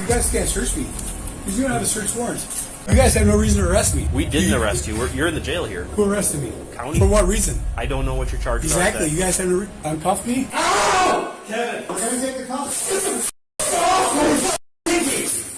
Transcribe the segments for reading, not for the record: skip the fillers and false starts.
guys can't search me. Because you don't have a search warrant. You guys have no reason to arrest me. We didn't arrest you. You're in the jail here. Who arrested me? County. For what reason? I don't know what your charges are. Exactly. You guys have to uncuff me? Ow! Kevin, we're going to take the cuffs.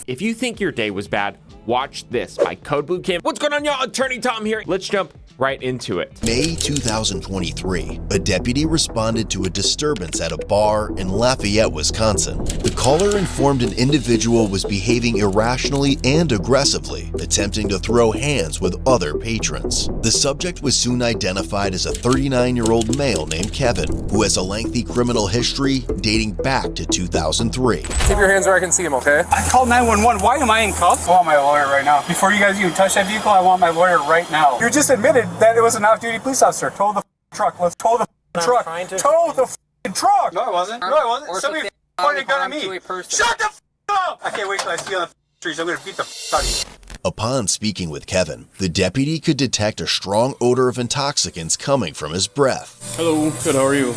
If you think your day was bad, watch this by Code Blue Cam. What's going on, y'all? Attorney Tom here. Let's jump right into it. May 2023, a deputy responded to a disturbance at a bar in Lafayette, Wisconsin. The caller informed an individual was behaving irrationally and aggressively, attempting to throw hands with other patrons. The subject was soon identified as a 39-year-old male named Kevin, who has a lengthy criminal history dating back to 2003. Keep your hands where I can see them, okay? I called 911. Why am I in cuffs? I want my lawyer right now. Before you guys even touch that vehicle, I want my lawyer right now. You just admitted that it was an off-duty police officer. Tow the truck. Let's tow the truck. Tow the truck. No, I wasn't. No, I wasn't. Somebody pointed a gun at me. Shut the up! I can't wait till I see you on the streets. I'm going to beat the out of you. Upon speaking with Kevin, the deputy could detect a strong odor of intoxicants coming from his breath. Hello, good, how are you?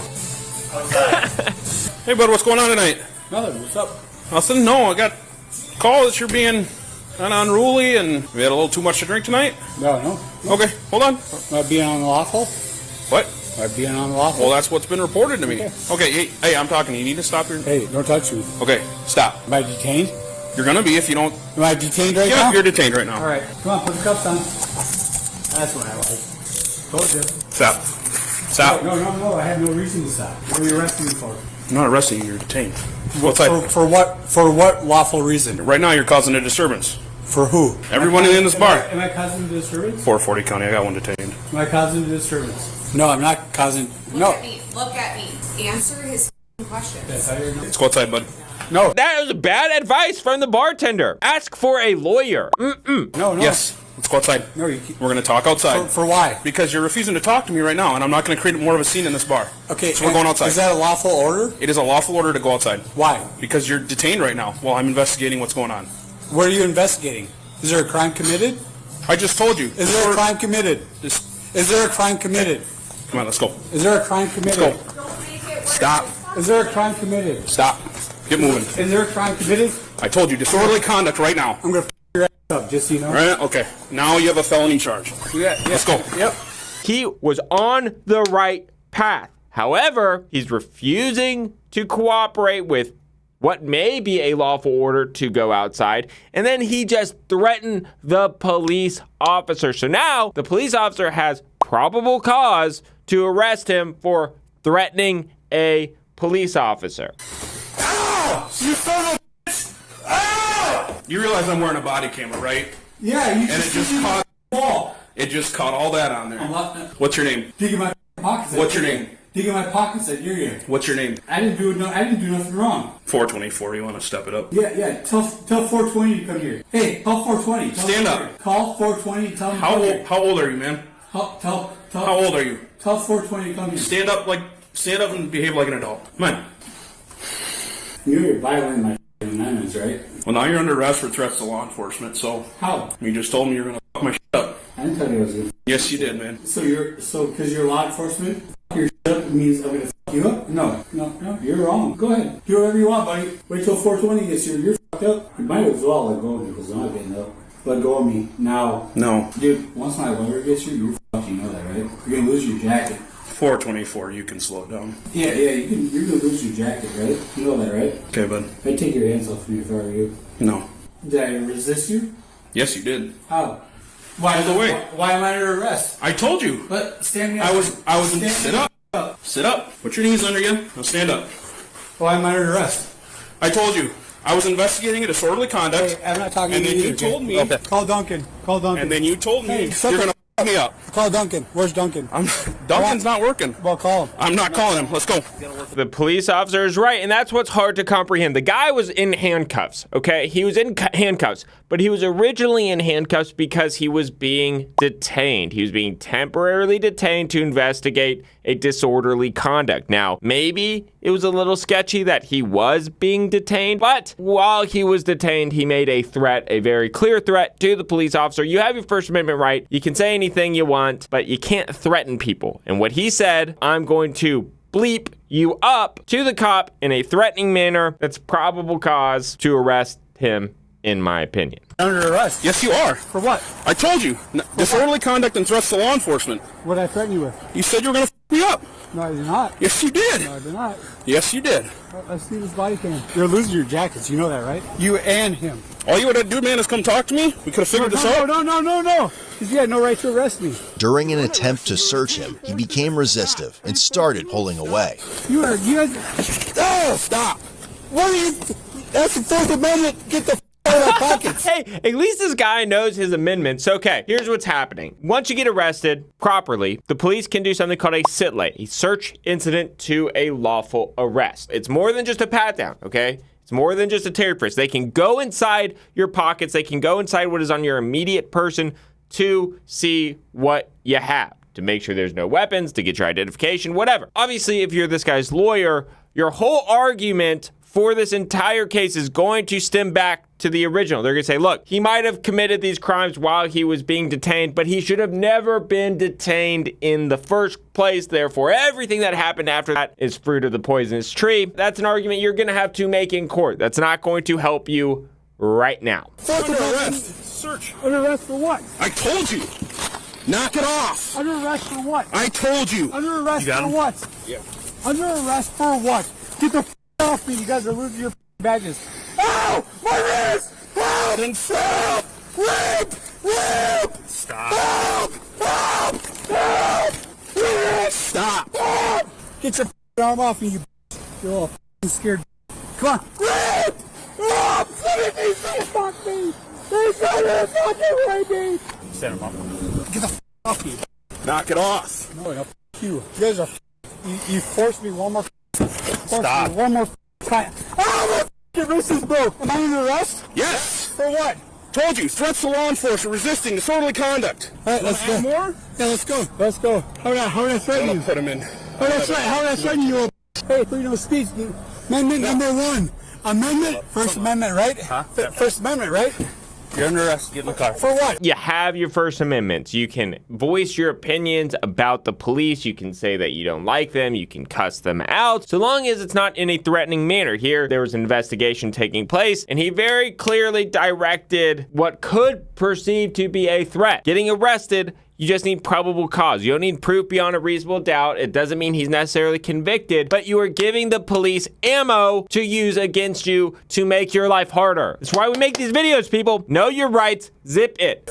Hey bud, what's going on tonight? Nothing. What's up? Nothing, no, I got a call that you're being kind of unruly and we had a little too much to drink tonight? No. Okay, hold on. Am I being unlawful? What? Am I being unlawful? Well, that's what's been reported to me. Okay, hey, I'm talking, you need to stop your... Hey, don't touch me. Okay, stop. Am I detained? You're gonna be if you don't... Am I detained right now? Yeah, you're detained right now. All right, come on, put the cuffs on. That's what I like. Told you. Stop. No, I have no reason to stop. What are you arresting me for? I'm not arresting you, you're detained. For what lawful reason? Right now you're causing a disturbance. For who? Everyone in this bar. Am I causing a disturbance? 440 County, I got one detained. Am I causing a disturbance? No, I'm not causing... Look at me. Answer his questions. Let's go outside, bud. No. That was bad advice from the bartender. Ask for a lawyer. No. Yes, let's go outside. No, We're going to talk outside. For why? Because you're refusing to talk to me right now, and I'm not going to create more of a scene in this bar. Okay. So we're going outside. Is that a lawful order? It is a lawful order to go outside. Why? Because you're detained right now while I'm investigating what's going on. What are you investigating? Is there a crime committed? I just told you. Is there a crime committed? Is there a crime committed? Come on, let's go. Is there a crime committed? Let's go. Stop. Is there a crime committed? Stop. Get moving. Is there a crime committed? I told you, disorderly conduct right now. I'm going to your ass up, just so you know. All right? Okay. Now you have a felony charge. Yeah. Let's go. Yep. He was on the right path. However, he's refusing to cooperate with what may be a lawful order to go outside, and then he just threatened the police officer. So now the police officer has probable cause to arrest him for threatening a police officer. Ow! You son of a bitch! Ow! You realize I'm wearing a body camera, right? Yeah, you And it just caught wall. It just caught all that on there. What's your name? Dig in my pockets. What's your name? Dig in my pockets at your ear. What's your name? I didn't do nothing wrong. 424. You want to step it up? Yeah. Tell 420 to come here. Hey, call 420. Stand up. Call 420 and tell him to come here. How old are you, man? How old are you? Tell 420 to come here. Stand up and behave like an adult. Come on. You're violating my amendments, right? Well, now you're under arrest for threats to law enforcement, so... How? You just told me you're going to fuck my shit up. I didn't tell you I was going to. Yes, you did, man. So because you're law enforcement, your shit up means I'm going to fuck you up? No, you're wrong. Go ahead. Do whatever you want, buddy. Wait till 420 gets here. You're fucked up. You might as well let go of me because I'm not getting up. Let go of me now. No. Dude, once my lawyer gets you, you're fucked. You know that, right? You're going to lose your jacket. 424, you can slow it down. Yeah, you're going to lose your jacket, right? You know that, right? Okay, bud. I'd take your hands off me if I were you. No. Did I resist you? Yes, you did. How? Why am I under arrest? I told you. But stand me up. I was in... Sit up. Sit up. Put your knees under you. Now stand up. Why am I under arrest? I told you. I was investigating a disorderly conduct. Hey, I'm not talking and to then you. you told me... Okay. Call Duncan. And then you told me you're going to fuck me up. Call Duncan. Where's Duncan? Duncan's not working. Well, call him. I'm not calling him. Let's go. The police officer is right, and that's what's hard to comprehend. The guy was in handcuffs, okay? He was in handcuffs, but he was originally in handcuffs because he was being detained. He was being temporarily detained to investigate a disorderly conduct. Now, maybe it was a little sketchy that he was being detained, but while he was detained, he made a threat, a very clear threat to the police officer. You have your First Amendment right. You can say anything you want, but you can't threaten people. And what he said, I'm going to bleep you up to the cop in a threatening manner. That's probable cause to arrest him, in my opinion. Under arrest. Yes, you are. For what? I told you. Disorderly conduct and threats to law enforcement. What did I threaten you with? You said you were going to f me up. No, I did not. Yes, you did. No, I did not. Yes, you did. Let's see this body cam. You're losing your jackets. You know that, right? You and him. All you would have to do, man, is come talk to me. We could have figured this out. No. Because you had no right to arrest me. During an attempt to search him, he became resistive and started pulling away. You guys. Oh, stop. What are you? That's the Fourth Amendment. Get the out of my pockets. Hey, at least this guy knows his amendments. Okay, here's what's happening. Once you get arrested properly, the police can do something called a SITLE, a search incident to a lawful arrest. It's more than just a pat down, okay? It's more than just a Terry frisk. They can go inside your pockets. They can go inside what is on your immediate person to see what you have, to make sure there's no weapons, to get your identification, whatever. Obviously, if you're this guy's lawyer, your whole argument for this entire case is going to stem back to the original. They're going to say, look, he might have committed these crimes while he was being detained, but he should have never been detained in the first place. Therefore, everything that happened after that is fruit of the poisonous tree. That's an argument you're going to have to make in court. That's not going to help you right now. Under arrest. Search. Under arrest for what? I told you. Knock it off. Under arrest for what? I told you. Under arrest for what? Yeah. Under arrest for what? Get the off me. You guys are losing your badges. Ow! My wrist! Help! Then stop. Rape! Stop. Help! Stop. Help! Get your arm off me, you You're all scared. Come on. Rape! Oh, please, fuck me! They trying to fucking rape me! Set him up. Get the off me. Knock it off. No, no, you. You guys are. You forced me one more. Stop. Me one more time. Oh, my wrist is broke. Am I under arrest? Yes. For what? Told you. Threats to law enforcement, resisting, disorderly conduct. All right, let's go. More? Yeah, let's go. Let's go. How did I threaten you? Put him in. How did I threaten you? Hey, freedom of speech. Amendment number 1. Amendment. First Amendment, right? Huh? First Amendment, right? You're under arrest. Get in the car. For what? You have your First Amendments. You can voice your opinions about the police. You can say that you don't like them. You can cuss them out, so long as it's not in a threatening manner. Here, there was an investigation taking place, and he very clearly directed what could perceive to be a threat. Getting arrested, you just need probable cause. You don't need proof beyond a reasonable doubt. It doesn't mean he's necessarily convicted, but you are giving the police ammo to use against you to make your life harder. That's why we make these videos, people. Know your rights. Zip it.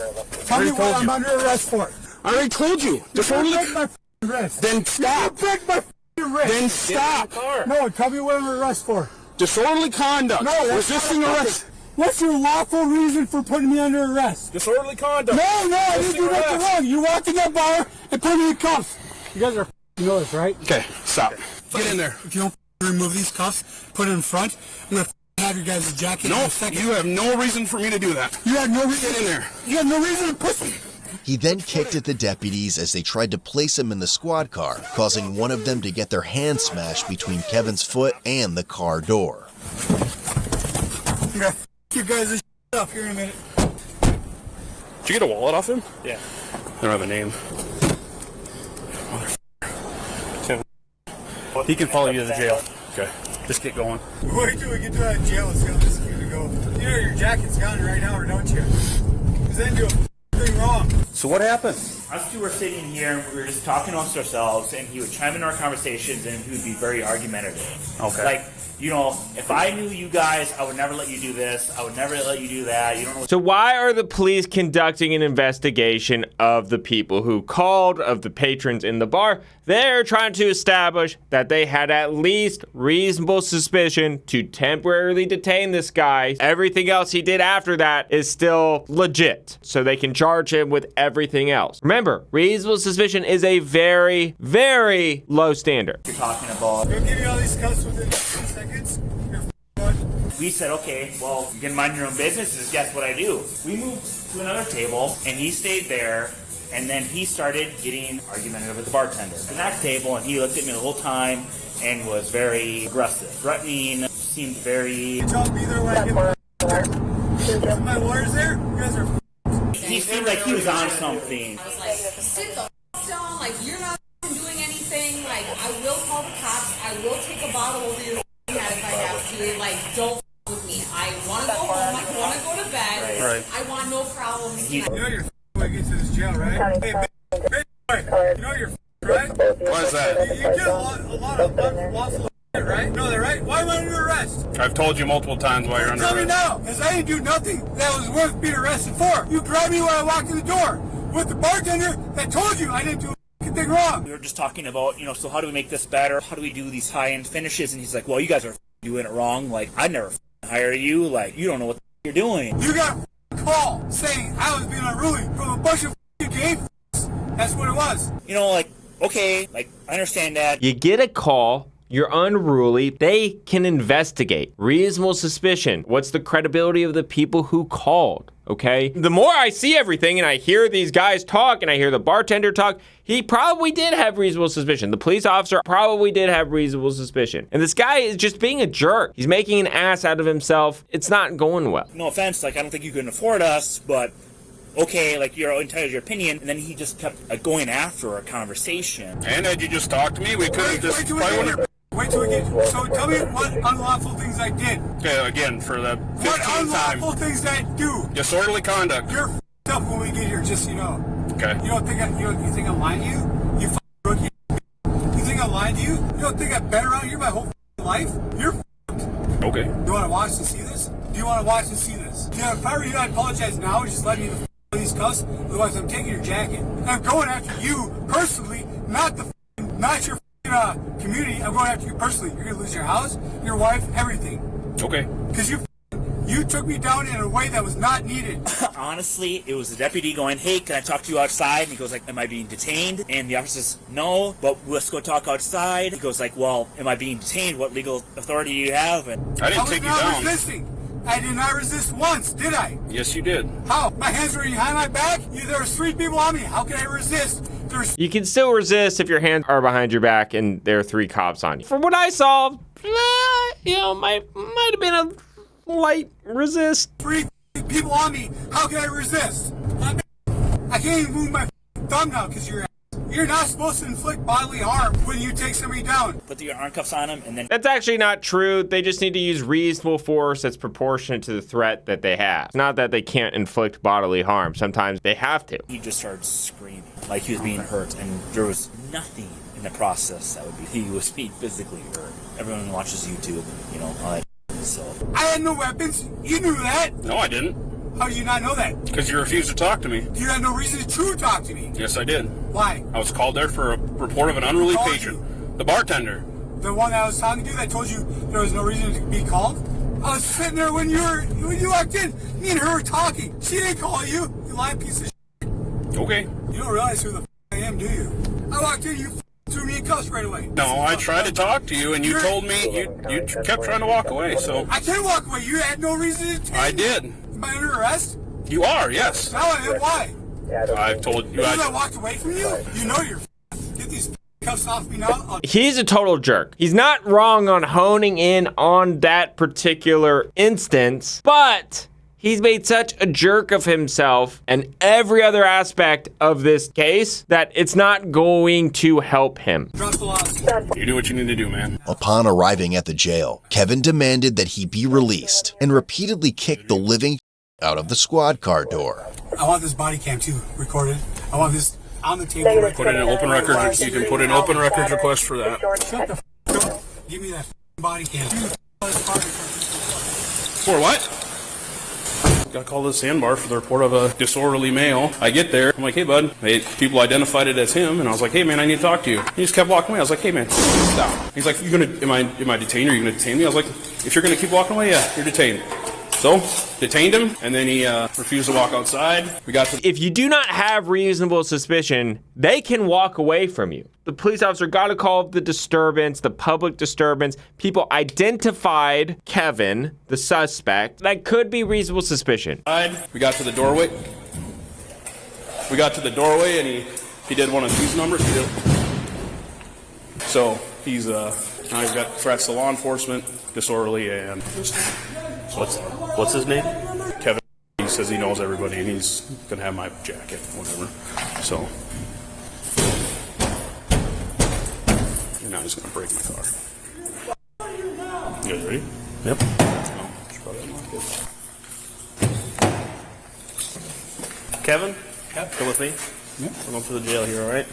Tell me what I'm under arrest for. I already told you. Disorderly. Break my wrist. Then stop. You break my wrist. Then stop. No, tell me what I'm under arrest for. Disorderly conduct. No, resisting arrest. What's your lawful reason for putting me under arrest? Disorderly conduct. No, I didn't do nothing wrong. You walked in that bar and put me in cuffs. You guys are you know this, right? Okay, stop. Get in there. If you don't remove these cuffs, put it in front, I'm going to have your guys' jacket in a second. You have no reason for me to do that. You have no reason. Get in there. You have no reason to push me. He then kicked at the deputies as they tried to place him in the squad car, causing one of them to get their hand smashed between Kevin's foot and the car door. I'm going to you guys' up here in a minute. Did you get a wallet off him? Yeah. I don't have a name. He can follow you to the jail. Okay. Just get going. Wait till we get to that jail. It's going to go. You know your jacket's gone right now, or don't you? Because then you do a thing wrong. So what happened? Us two were sitting here, and we were just talking amongst ourselves, and he would chime into our conversations, and he would be very argumentative. Okay. Like, you know, if I knew you guys, I would never let you do this. I would never let you do that. You don't know what. So why are the police conducting an investigation of the people who called, of the patrons in the bar? They're trying to establish that they had at least reasonable suspicion to temporarily detain this guy. Everything else he did after that is still legit, so they can charge him with everything else. Remember, reasonable suspicion is a very, very low standard. You're talking about. We'll give you all these cuts within 10 seconds. You're done. We said, okay, well, you can mind your own business. Is guess what I do? We moved to another table, and he stayed there. And then he started getting argumentative with the bartender. The next table, and he looked at me the whole time and was very aggressive, threatening, seemed very. Tell me either way. My lawyer's there. You guys are. He seemed like he was on something. I was like, sit the down, like you're not doing anything. Like I will call the cops. I will take a bottle over your head if I have to. Like don't with me. I want to go home. Right. I want no problems. You know you're when you get to this jail, right? Hey, big boy, you know you're right? Why is that? You get a lot of lawful shit, right? You know that, right? Why am I under arrest? I've told you multiple times why you're under Tell me arrest. now, because I didn't do nothing that was worth being arrested for. You grabbed me when I walked in the door with the bartender that told you I didn't do anything wrong. We were just talking about, so how do we make this better? How do we do these high-end finishes? And he's like, well, you guys are doing it wrong. Like, I'd never hire you. Like, you don't know what you're doing. You got a call saying I was being unruly from a bunch of game. That's what it was. Okay, I understand that. You get a call, you're unruly, they can investigate. Reasonable suspicion. What's the credibility of the people who called, okay? The more I see everything and I hear these guys talk and I hear the bartender talk, he probably did have reasonable suspicion. The police officer probably did have reasonable suspicion. And this guy is just being a jerk. He's making an ass out of himself. It's not going well. No offense, I don't think you can afford us, but okay, you're entitled to your opinion. And then he just kept going after a conversation. And had you just talked to me, we could have just... Wait till we get... So tell me what unlawful things I did. Okay, again, for the 15th What time. unlawful things I do? Disorderly conduct. You're f***ed up when we get here, just so you know. Okay. You don't think you think I'm lying to you? You f***ing rookie. You think I'm lying to you? You don't think I've been around here my whole f***ing life? You're f***ed. Okay. You want to watch and see this? Do you want to watch and see this? Yeah, if I were you, I'd apologize now. Just let me the these cuffs. Otherwise, I'm taking your jacket. And I'm going after you personally, not your community. I'm going after you personally. You're gonna lose your house, your wife, everything. Okay. Because you took me down in a way that was not needed. Honestly, it was the deputy going, hey, can I talk to you outside? And he goes am I being detained? And the officer says, no, but let's go talk outside. He goes well, am I being detained? What legal authority do you have? And I didn't take you down. I was not resisting. I did not resist once, did I? Yes, you did. How? My hands were behind my back? There were 3 people on me. How can I resist? You can still resist if your hands are behind your back and there are 3 cops on you. From what I saw, might have been a light resist. 3 people on me. How can I resist? I can't even move my thumb now because you're not supposed to inflict bodily harm when you take somebody down. put your arm cuffs on him, and then... That's actually not true. They just need to use reasonable force that's proportionate to the threat that they have. It's not that they can't inflict bodily harm. Sometimes they have to. He just started screaming like he was being hurt, and there was nothing in the process that would be... He was being physically hurt. Everyone watches YouTube, all that. So... I had no weapons. You knew that. No, I didn't. How do you not know that? Because you refused to talk to me. You had no reason to talk to me. Yes, I did. Why? I was called there for a report of an unruly Who called patron. you? The bartender. The one that I was talking to that told you there was no reason to be called? I was sitting there when you walked in. Me and her were talking. She didn't call you. You lying piece of shit. Okay. You don't realize who the I am, do you? I walked in, you threw me in cuffs right away. No, I tried to talk to you, and you told me you kept trying to walk away. So I can't walk away. You had no reason to take me. I did. Am I under arrest? You are, yes. No, I am. Why? I've told you. Because I walked away from you? You know you're get these cuffs off me now. He's a total jerk. He's not wrong on honing in on that particular instance, but he's made such a jerk of himself and every other aspect of this case that it's not going to help him. Drop the loss. You do what you need to do, man. Upon arriving at the jail, Kevin demanded that he be released and repeatedly kicked the living out of the squad car door. I want this body cam too recorded. I want this on the table. Right Put in an open record. You can put in open records request for that. Shut the f up. Give me that body cam. For what? Got called to the sandbar for the report of a disorderly male. I get there. I'm like, hey, bud. People identified it as him, and I was like, hey, man, I need to talk to you. He just kept walking away. I was like, hey, man, stop. He's like, am I detained? Are you going to detain me? I was like, if you're going to keep walking away, yeah, you're detained. So, detained him, and then he refused to walk outside. If you do not have reasonable suspicion, they can walk away from you. The police officer got a call of the disturbance, the public disturbance. People identified Kevin, the suspect. That could be reasonable suspicion. We got to the doorway. And he did one of these numbers. So, he's now he's got threats to law enforcement, disorderly, and... What's his name? Kevin. He says he knows everybody, and he's going to have my jacket, whatever. So... And now he's going to break my car. You guys ready? Yep. Oh, should probably unlock it. Kevin, Yep. come with me. Yep. We're going to the jail here, all right?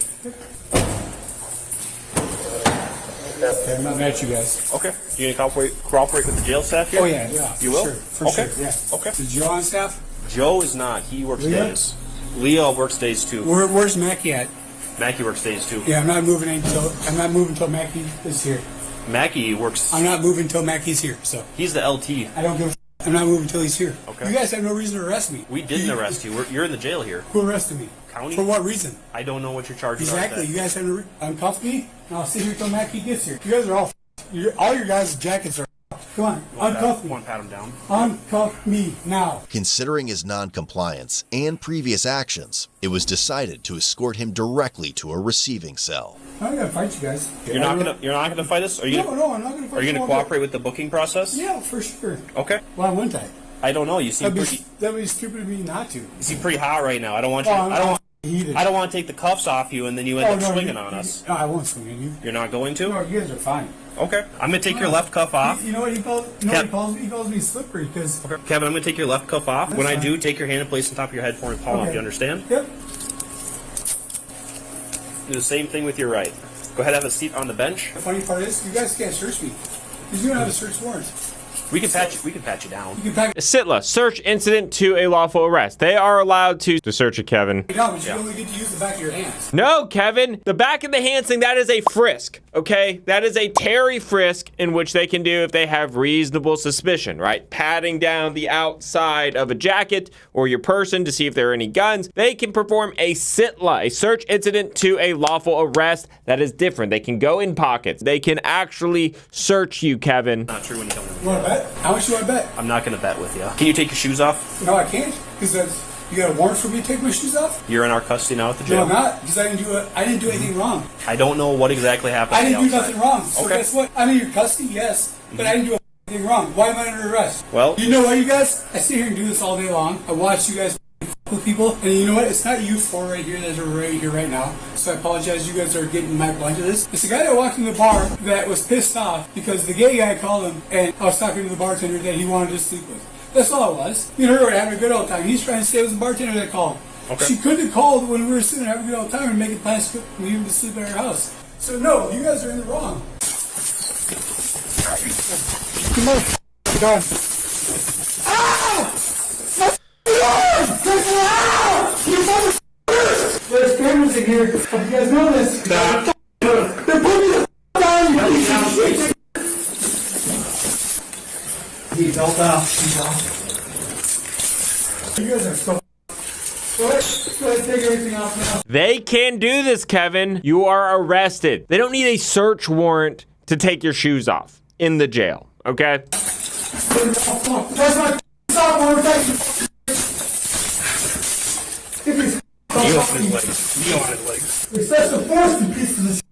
Okay, I'm not mad at you guys. Okay. You going to cooperate with the jail staff here? Oh, yeah. You will? Sure, for Okay. sure, yeah. Okay. Is Joe on staff? Joe is not. He works Leah? days. Leah works days too. Where's Mackie at? Mackie works days too. Yeah, I'm not moving until Mackie is here. Mackie works. I'm not moving until Mackie's here, so. He's the LT. I don't give a I'm not moving until he's here. Okay. You guys have no reason to arrest me. We didn't arrest you. You're in the jail here. Who arrested me? County? For what reason? I don't know what your charges Exactly. are. You guys have to uncuff me, and I'll sit here until Mackie gets here. You guys are all all your guys' jackets are Come on, uncuff me. Want to pat him down? Uncuff me now. Considering his non-compliance and previous actions, it was decided to escort him directly to a receiving cell. I'm not gonna fight you guys. You're not gonna fight us? Are you? No, I'm not gonna fight you. Are you gonna cooperate with the booking process? Yeah, for sure. Okay. Why wouldn't I? I don't know. You seem pretty. That'd be stupid of me not to. You seem pretty hot right now. I don't want you. Heated. I don't want to take the cuffs off you and then you end up swinging on us. No, I won't swing on you. You're not going to? No, you guys are fine. Okay. I'm going to take your left cuff off. You know what he calls me slippery because... Okay. Kevin, I'm going to take your left cuff off. When I do, take your hand and place it on top of your head for me to palm up. You understand? Yep. Do the same thing with your right. Go ahead and have a seat on the bench. The funny part is, you guys can't search me. Because you don't have a search warrant. We can pat you down. SITLA, search incident to a lawful arrest. They are allowed to search a Kevin. No, but you only get to use the back of your hands. No, Kevin. The back of the hand thing, that is a frisk, okay? That is a Terry frisk in which they can do if they have reasonable suspicion, right? Patting down the outside of a jacket or your person to see if there are any guns. They can perform a SITLA, a search incident to a lawful arrest. That is different. They can go in pockets. They can actually search you, Kevin. Not true when you come in. You want to bet? How much do I bet? I'm not going to bet with you. Can you take your shoes off? No, I can't. Because you got a warrant for me to take my shoes off? You're in our custody now at the No, jail. I'm not. Because I didn't do anything wrong. I don't know what exactly happened. I didn't do nothing wrong. So Okay. guess what? I'm in your custody, yes. But I didn't do anything wrong. Why am I under arrest? Well, you know what, you guys? I sit here and do this all day long. I watch you guys with people. And you know what? It's not you four right here that are right here right now. So I apologize. You guys are getting my blind to this. It's the guy that walked in the bar that was pissed off because the gay guy called him and I was talking to the bartender that he wanted to sleep with. That's all it was. You know, we were having a good old time. He's trying to say it was the bartender that called. Okay. She couldn't have called when we were sitting there having a good old time and making plans for him to sleep at our house. So no, you guys are in the wrong. Come on, done. There's cameras in here. If you guys know this, they're putting the down. He felt off. You guys are so. Go ahead, take everything off now. They can do this, Kevin. You are arrested. They don't need a search warrant to take your shoes off in the jail, okay? That's my stop one time. knee on his legs. Knee on his legs. Excessive force, you pieces of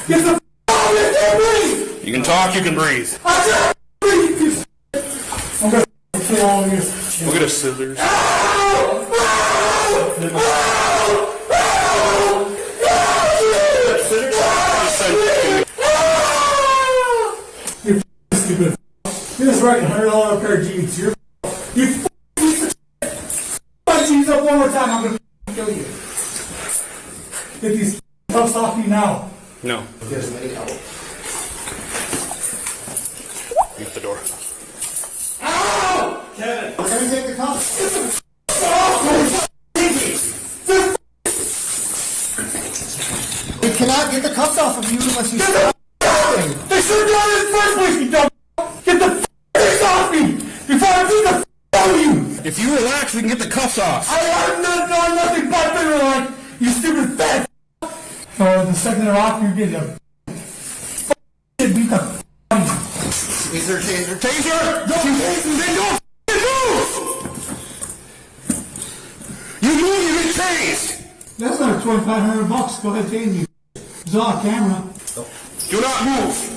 Get the out of there, You can talk, you can breathe. I'm gonna kill all of you. We'll get a scissors. You stupid. You just writing $100 pair of jeans. You piece of shit. My jeans up one more time, I'm gonna kill you. Get these cuffs off me now. No. Yes, lady. Use the door. Ow! Kevin, we're gonna take the cuffs. We cannot get the cuffs off of you unless you stop. They should have done it in the first place, you dumb. Get the f***ing off me before I beat the f*** out of you. If you relax, we can get the cuffs off. I am not done nothing but better like you stupid fat. Oh, the second they're off, you're getting a beat the f*** out of you. Is there taser? Taser? Don't taser, then don't You move, you get tased. That's not $2,500. Go ahead, take me. It's on camera. Do not move.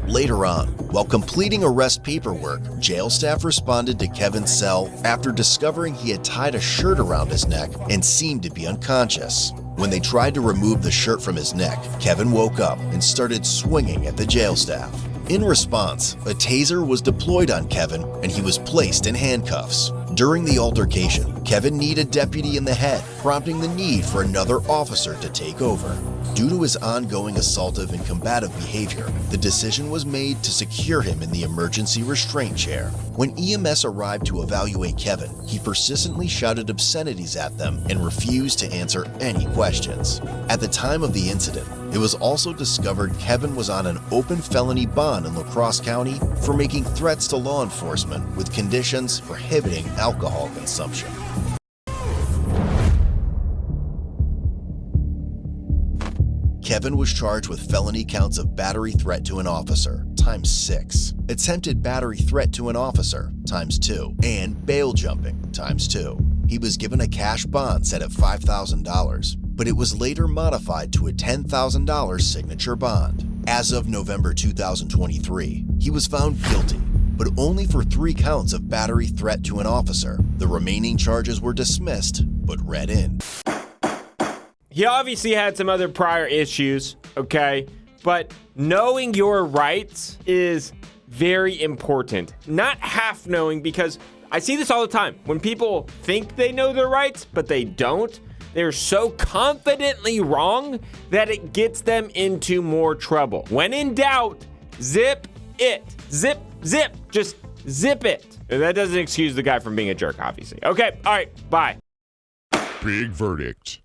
Later on, while completing arrest paperwork, jail staff responded to Kevin's cell after discovering he had tied a shirt around his neck and seemed to be unconscious. When they tried to remove the shirt from his neck, Kevin woke up and started swinging at the jail staff. In response, a taser was deployed on Kevin and he was placed in handcuffs. During the altercation, Kevin kneed a deputy in the head, prompting the need for another officer to take over. Due to his ongoing assaultive and combative behavior, the decision was made to secure him in the emergency restraint chair. When EMS arrived to evaluate Kevin, he persistently shouted obscenities at them and refused to answer any questions. At the time of the incident, it was also discovered Kevin was on an open felony bond in La Crosse County for making threats to law enforcement with conditions prohibiting alcohol consumption. Kevin was charged with felony counts of battery threat to an officer, ×6, attempted battery threat to an officer, ×2, and bail jumping, ×2. He was given a cash bond set at $5,000, but it was later modified to a $10,000 signature bond. As of November 2023, he was found guilty, but only for 3 counts of battery threat to an officer. The remaining charges were dismissed, but read in. He obviously had some other prior issues, okay? But knowing your rights is very important. Not half knowing, because I see this all the time. When people think they know their rights, but they don't, they're so confidently wrong that it gets them into more trouble. When in doubt, zip it. Zip, zip, just zip it. That doesn't excuse the guy from being a jerk, obviously. Okay, all right, bye. Big verdict.